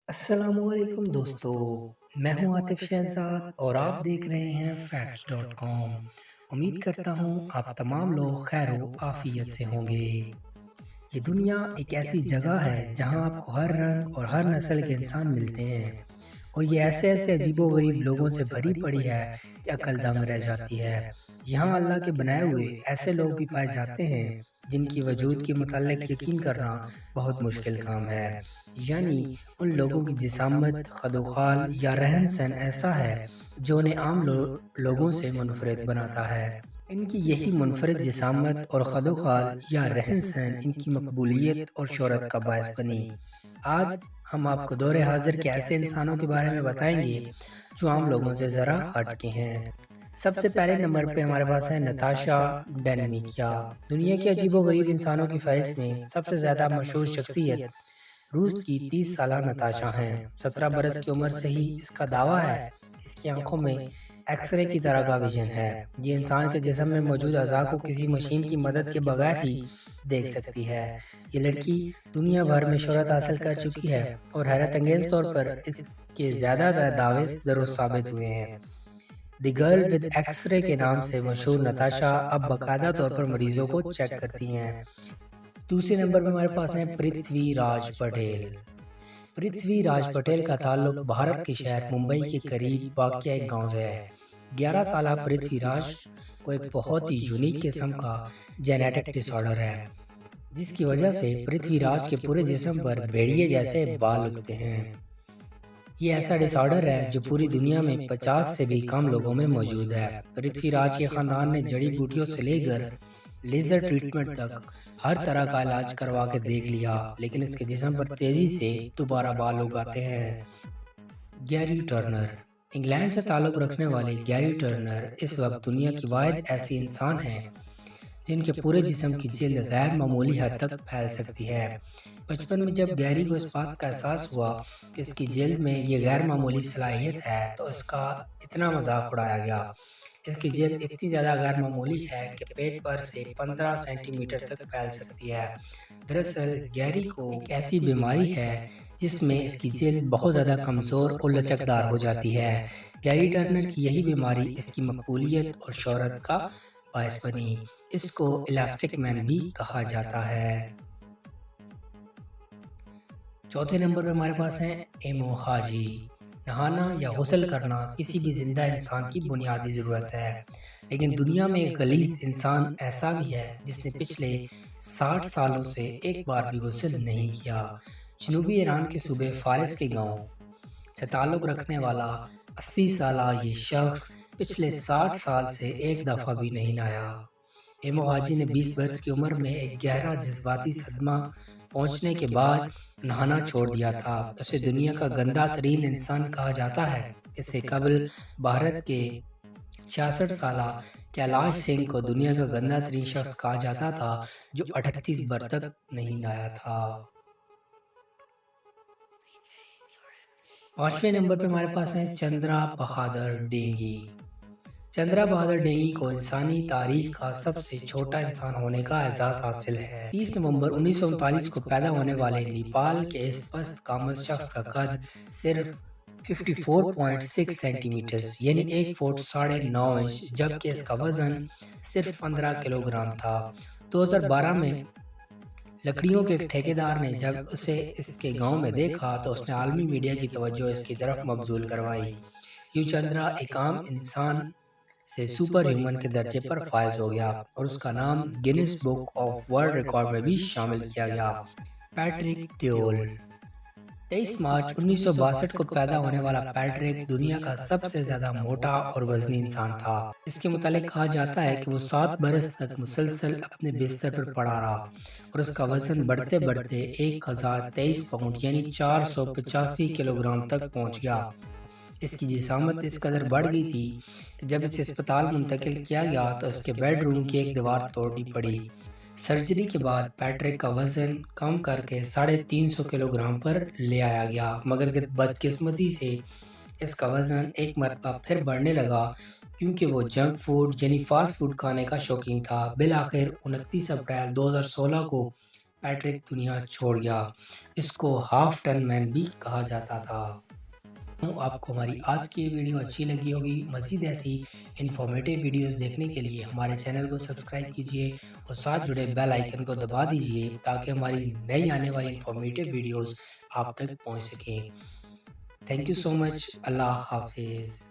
السلام علیکم دوستو، میں ہوں عاطف شہزاد اور آپ دیکھ رہے ہیں facts.com۔ امید کرتا ہوں آپ تمام لوگ خیر و عافیت سے ہوں گے۔ یہ دنیا ایک ایسی جگہ ہے جہاں آپ کو ہر رنگ اور ہر نسل کے انسان ملتے ہیں، اور یہ ایسے ایسے عجیب و غریب لوگوں سے بھری پڑی ہے کہ عقل دنگ رہ جاتی ہے۔ یہاں اللہ کے بنائے ہوئے ایسے لوگ بھی پائے جاتے ہیں جن کی وجود کے متعلق یقین کرنا بہت مشکل کام ہے، یعنی ان لوگوں کی جسامت، خد و خال یا رہن سہن ایسا ہے جو انہیں عام لوگوں سے منفرد بناتا ہے۔ ان کی یہی منفرد جسامت اور خد و خال یا رہن سہن ان کی مقبولیت اور شہرت کا باعث بنی۔ آج ہم آپ کو دور حاضر کے ایسے انسانوں کے بارے میں بتائیں گے جو عام لوگوں سے ذرا ہٹ کے ہیں۔ سب سے پہلے نمبر پہ ہمارے پاس ہے نتاشا ڈینمیکیا۔ دنیا کے عجیب و غریب انسانوں کی فہرست میں سب سے زیادہ مشہور شخصیت روس کی 30 سالہ نتاشا ہیں۔ 17 برس کی عمر سے ہی اس کا دعویٰ ہے اس کی آنکھوں میں ایکس رے کی طرح کا ویژن ہے۔ یہ انسان کے جسم میں موجود اعضاء کو کسی مشین کی مدد کے بغیر ہی دیکھ سکتی ہے۔ یہ لڑکی دنیا بھر میں شہرت حاصل کر چکی ہے اور حیرت انگیز طور پر اس کے زیادہ دعوے درست ثابت ہوئے ہیں۔ دی گرل ود ایکس رے کے نام سے مشہور نتاشا اب باقاعدہ طور پر مریضوں کو چیک کرتی ہیں۔ دوسرے نمبر پر ہمارے پاس ہیں پرتھوی راج پٹیل۔ پرتھوی راج پٹیل کا تعلق بھارت کے شہر ممبئی کے قریب واقع ایک گاؤں سے ہے۔ 11 سالہ پرتھوی راج کو ایک بہت ہی یونیک قسم کا جینیٹک ڈس آرڈر ہے، جس کی وجہ سے پرتھوی راج کے پورے جسم پر بھیڑیے جیسے بال اگتے ہیں۔ یہ ایسا ڈس آرڈر ہے جو پوری دنیا میں 50 سے بھی کم لوگوں میں موجود ہے۔ پرتھوی راج کے خاندان نے جڑی بوٹیوں سے لے کر لیزر ٹریٹمنٹ تک ہر طرح کا علاج کروا کے دیکھ لیا، لیکن اس کے جسم پر تیزی سے دوبارہ بال اگاتے ہیں۔ گیری ٹرنر۔ انگلینڈ سے تعلق رکھنے والے گیری ٹرنر اس وقت دنیا کی واحد ایسی انسان ہیں جن کے پورے جسم کی جلد غیر معمولی حد تک پھیل سکتی ہے۔ بچپن میں جب گیری کو اس بات کا احساس ہوا کہ اس کی جلد میں یہ غیر معمولی صلاحیت ہے تو اس کا اتنا مذاق اڑایا گیا۔ اس کی جلد اتنی زیادہ غیر معمولی ہے کہ پیٹ پر سے 15 سینٹی میٹر تک پھیل سکتی ہے۔ دراصل گیری کو ایک ایسی بیماری ہے جس میں اس کی جلد بہت زیادہ کمزور اور لچکدار ہو جاتی ہے۔ گیری ٹرنر کی یہی بیماری اس کی مقبولیت اور شہرت کا باعث بنی۔ اس کو الاسٹک مین بھی کہا جاتا ہے۔ چوتھے نمبر پر ہمارے پاس ہیں ایمو حاجی۔ نہانا یا غسل کرنا کسی بھی زندہ انسان کی بنیادی ضرورت ہے، لیکن دنیا میں ایک غلیظ انسان ایسا بھی ہے جس نے پچھلے 60 سالوں سے ایک بار بھی غسل نہیں کیا۔ جنوبی ایران کے صوبے فارس کے گاؤں سے تعلق رکھنے والا 80 سالہ یہ شخص پچھلے 60 سال سے ایک دفعہ بھی نہیں نہایا۔ ایمو حاجی نے 20 برس کی عمر میں ایک گہرا جذباتی صدمہ پہنچنے کے بعد نہانا چھوڑ دیا تھا۔ اسے دنیا کا گندا ترین انسان کہا جاتا ہے۔ اس سے قبل بھارت کے 66 سالہ کیلاش سنگھ کو دنیا کا گندا ترین شخص کہا جاتا تھا جو 38 بر تک نہیں نہایا تھا۔ پانچویں نمبر پہ ہمارے پاس ہیں چندرا بہادر ڈینگی۔ چندرا بہادر ڈینگی کو انسانی تاریخ کا سب سے چھوٹا انسان ہونے کا اعزاز حاصل ہے۔ 30 نومبر 1939 کو پیدا ہونے والے نیپال کے اس پست کامل شخص کا قد صرف 54.6 سینٹی میٹر یعنی 1 فٹ 9.5 انچ، جبکہ اس کا وزن صرف 15 کلو گرام تھا۔ 2012 میں لکڑیوں کے ایک ٹھیکیدار نے جب اسے اس کے گاؤں میں دیکھا تو اس نے عالمی میڈیا کی توجہ اس کی طرف مبذول کروائی۔ یوں چندرا ایک عام انسان سے سپر ہیومن کے درجے پر فائز ہو گیا اور اس کا نام Guinness book of world record میں بھی شامل کیا گیا۔ پیٹرک ٹیول۔ 23 مارچ 1962 کو پیدا ہونے والا پیٹرک دنیا کا سب سے زیادہ موٹا اور وزنی انسان تھا۔ اس کے متعلق کہا جاتا ہے کہ وہ 7 برس تک مسلسل اپنے بستر پر پڑا رہا اور اس کا وزن بڑھتے بڑھتے 1023 پاؤنڈ یعنی 485 کلو گرام تک پہنچ گیا۔ اس کی جسامت اس قدر بڑھ گئی تھی کہ جب اسے اسپتال منتقل کیا گیا تو اس کے بیڈ روم کی ایک دیوار توڑنی پڑی۔ سرجری کے بعد پیٹرک کا وزن کم کر کے 350 کلو گرام پر لے آیا گیا، مگر بدقسمتی سے اس کا وزن ایک مرتبہ پھر بڑھنے لگا کیونکہ وہ جنک فوڈ یعنی فاسٹ فوڈ کھانے کا شوقین تھا۔ بالآخر 29 اپریل 2016 کو پیٹرک دنیا چھوڑ گیا، اس کو ہاف ٹن مین بھی کہا جاتا تھا۔ آپ کو ہماری آج کی ویڈیو اچھی لگی ہوگی۔ مزید ایسی انفارمیٹیو ویڈیوز دیکھنے کے لیے ہمارے چینل کو سبسکرائب کیجئے اور ساتھ جڑے بیل آئیکن کو دبا دیجئے تاکہ ہماری نئی آنے والی انفارمیٹیو ویڈیوز آپ تک پہنچ سکیں۔ تھینک یو سو مچ۔ اللہ حافظ۔